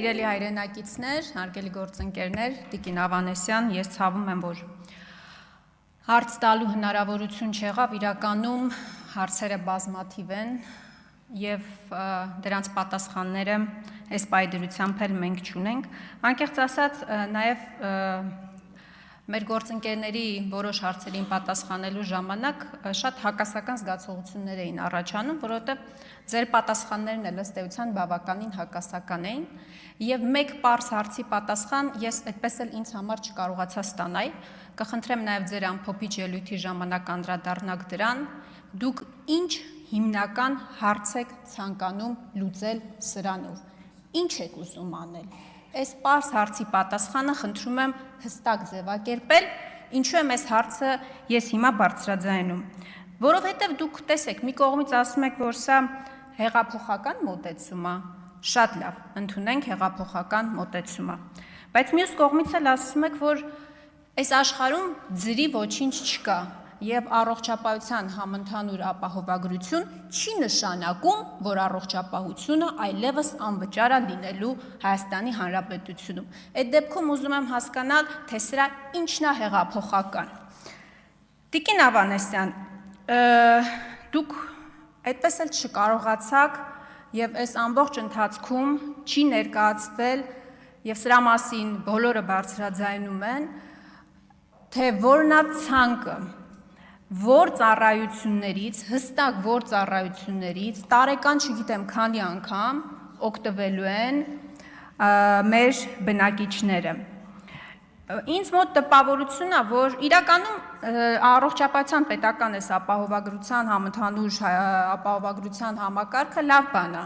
Սիրելի հայրենակիցներ, հարգելի գործընկերներ, Տիկին Ավանեսյան, ես ցավում եմ, որ հարց տալու հնարավորություն չեղավ, իրականում հարցերը բազմաթիվ են եւ դրանց պատասխանները այս պայդրությամբ էլ մենք չունենք։ Անկեղծ ասած, նաեւ մեր գործընկերների որոշ հարցերին պատասխանելու ժամանակ շատ հակասական զգացողություններ էին առաջանում, որովհետև ձեր պատասխաններն էլ ըստ էության բավականին հակասական էին, եւ մեկ պարզ հարցի պատասխան ես այդպես էլ ինձ համար չկարողացա ստանալ։ Կխնդրեմ նաեւ ձեր ամփոփիչ ելույթի ժամանակ անդրադառնաք դրան, դուք ինչ հիմնական հարց եք ցանկանում լուծել սրանով, ինչ եք ուզում անել։ Այս պարզ հարցի պատասխանը խնդրում եմ հստակ ձևակերպել, ինչու եմ այս հարցը ես հիմա բարձրաձայնում, որովհետև դուք տեսեք, մի կողմից ասում եք, որ սա հեղափոխական մոտեցում է, շատ լավ, ընդունենք հեղափոխական մոտեցումը, բայց մյուս կողմից էլ ասում եք, որ այս աշխարհում ձրի ոչինչ չկա եւ առողջապահության համընդհանուր ապահովագրություն չի նշանակում, որ առողջապահությունը այլևս անվճար է լինելու Հայաստանի Հանրապետությունում։ Այդ դեպքում ուզում եմ հասկանալ, թե սրա ինչն է հեղափոխական։ Տիկին Ավանեսյան, դուք այդպես էլ չկարողացաք եւ այս ամբողջ ընթացքում չի ներկայացվել եւ սրա մասին բոլորը բարձրաձայնում են, թե որն է ցանկը որ ծառայություններից, հստակ որ ծառայություններից տարեկան չգիտեմ քանի անգամ օգտվելու են մեր բնակիչները։ Ինձ մոտ տպավորությունն է, որ իրականում առողջապահության պետական այս ապահովագրության համընդհանուր ապահովագրության համակարգը լավ բան է,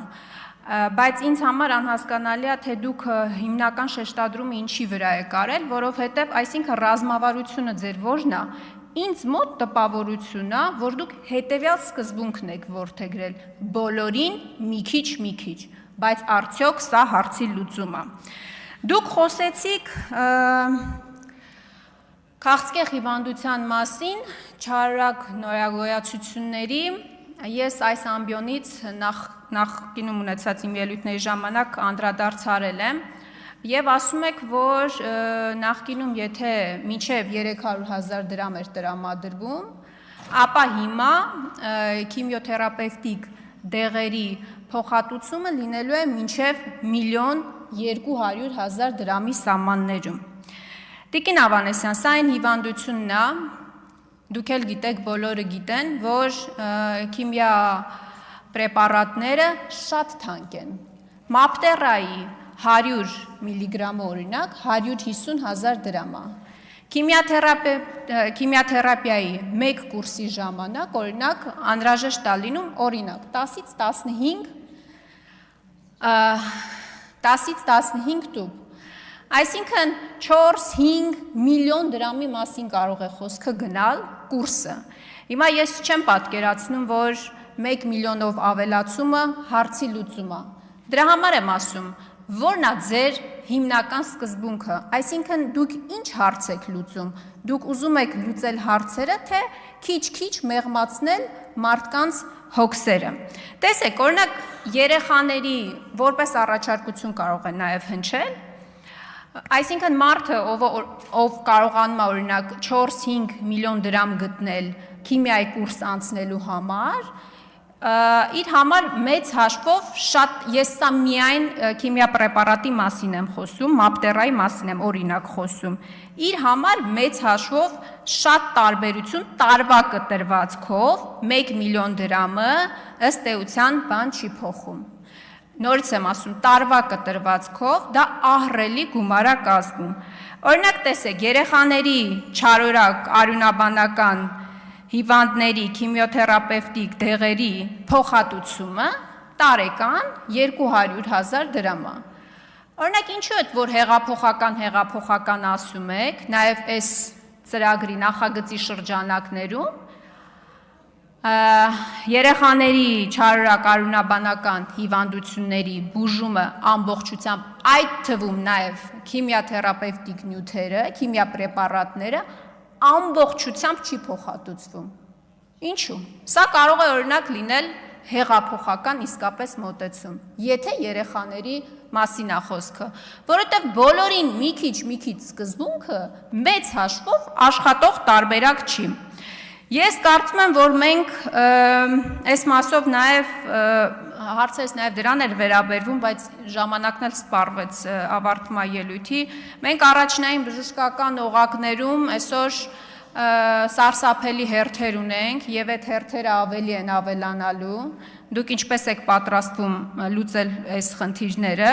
բայց ինձ համար անհասկանալի է, թե դուք հիմնական շեշտադրումը ինչի վրա եք արել, որովհետև այսինքն ռազմավարությունը ձեր որն է, ինձ մոտ տպավորությունն է, որ դուք հետևյալ սկզբունքն եք որդեգրել, բոլորին մի քիչ, բայց արդյոք սա հարցի լուծում է։ Դուք խոսեցիք քաղցկեղ հիվանդության մասին, չարագ նորագոյացությունների, ես այս ամբիոնից նախկինում ունեցած իմ ելույթների ժամանակ անդրադարձարել եմ, եւ ասում եք, որ նախկինում եթե մինչև 300,000 դրամ էր տրամադրվում, ապա հիմա քիմիոթերապևտիկ դեղերի փոխհատուցումը լինելու է մինչև 1,200,000 դրամի սահմաններում։ Տիկին Ավանեսյան, սա այն հիվանդությունն է, դուք էլ գիտեք, բոլորը գիտեն, որ քիմիա պրեպարատները շատ թանկ են։ Մապտերայի 100 միլիգրամը օրինակ 150,000 դրամ է։ Քիմիաթերապիայի մեկ կուրսի ժամանակ օրինակ անհրաժեշտ է լինում օրինակ 10-ից 15 տուփ։ Այսինքն 4-5 միլիոն դրամի մասին կարող է խոսքը գնալ կուրսը։ Հիմա ես չեմ պատկերացնում, որ 1 միլիոնով ավելացումը հարցի լուծում է։ Դրա համար եմ ասում, որն է ձեր հիմնական սկզբունքը, այսինքն դուք ինչ հարց եք լուծում, դուք ուզում եք լուծել հարցերը, թե քիչ-քիչ մեղմացնել մարդկանց հոգսերը։ Տեսեք, օրինակ երեխաների որպես առաջարկություն կարող է նաև հնչել, այսինքն մարդը, ով կարողանում է օրինակ 4-5 միլիոն դրամ գտնել քիմիայի կուրս անցնելու համար, իր համար մեծ հաշվով շատ, ես սա միայն քիմիա պրեպարատի մասին եմ խոսում, մապտերայի մասին եմ օրինակ խոսում, իր համար մեծ հաշվով շատ տարբերություն տարվա կտրվածքով 1 միլիոն դրամը ըստ էության բան չի փոխում։ Նորից եմ ասում, տարվա կտրվածքով դա ահռելի գումար է կազմում։ Օրինակ տեսեք, երեխաների չարորակ արյունաբանական հիվանդների քիմիոթերապևտիկ դեղերի փոխհատուցումը տարեկան 200,000 դրամ է։ Օրինակ ինչու է, որ հեղափոխական ասում եք, նաև այս ծրագրի նախագծի շրջանակներում երեխաների չարորակ արյունաբանական հիվանդությունների բուժումը ամբողջությամբ այդ թվում նաև քիմիաթերապևտիկ նյութերը, քիմիա պրեպարատները ամբողջությամբ չի փոխհատուցվում։ Ինչու՞։ Սա կարող է օրինակ լինել հեղափոխական իսկապես մոտեցում, եթե երեխաների մասին է խոսքը, որովհետև բոլորին մի քիչ սկզբունքը մեծ հաշվով աշխատող տարբերակ չի։ Ես կարծում եմ, որ մենք այս մասով նաև հարցերս նաև դրան էր վերաբերվում, բայց ժամանակն էլ սպառվեց ավարտման ելույթի։ Մենք առաջնային բժշկական օղակներում այսօր սարսափելի հերթեր ունենք եւ այդ հերթերը ավելի են ավելանալու։ Դուք ինչպես եք պատրաստվում լուծել այս խնդիրները։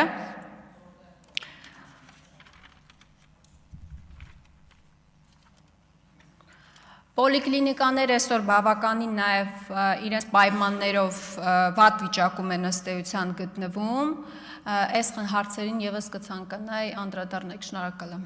Պոլիկլինիկաները այսօր բավականին նաև իրենց պայմաններով վատ վիճակում են ըստ էության գտնվում։ Այս հարցերին եւս կցանկանայի անդրադառնալ։ Շնորհակալ եմ։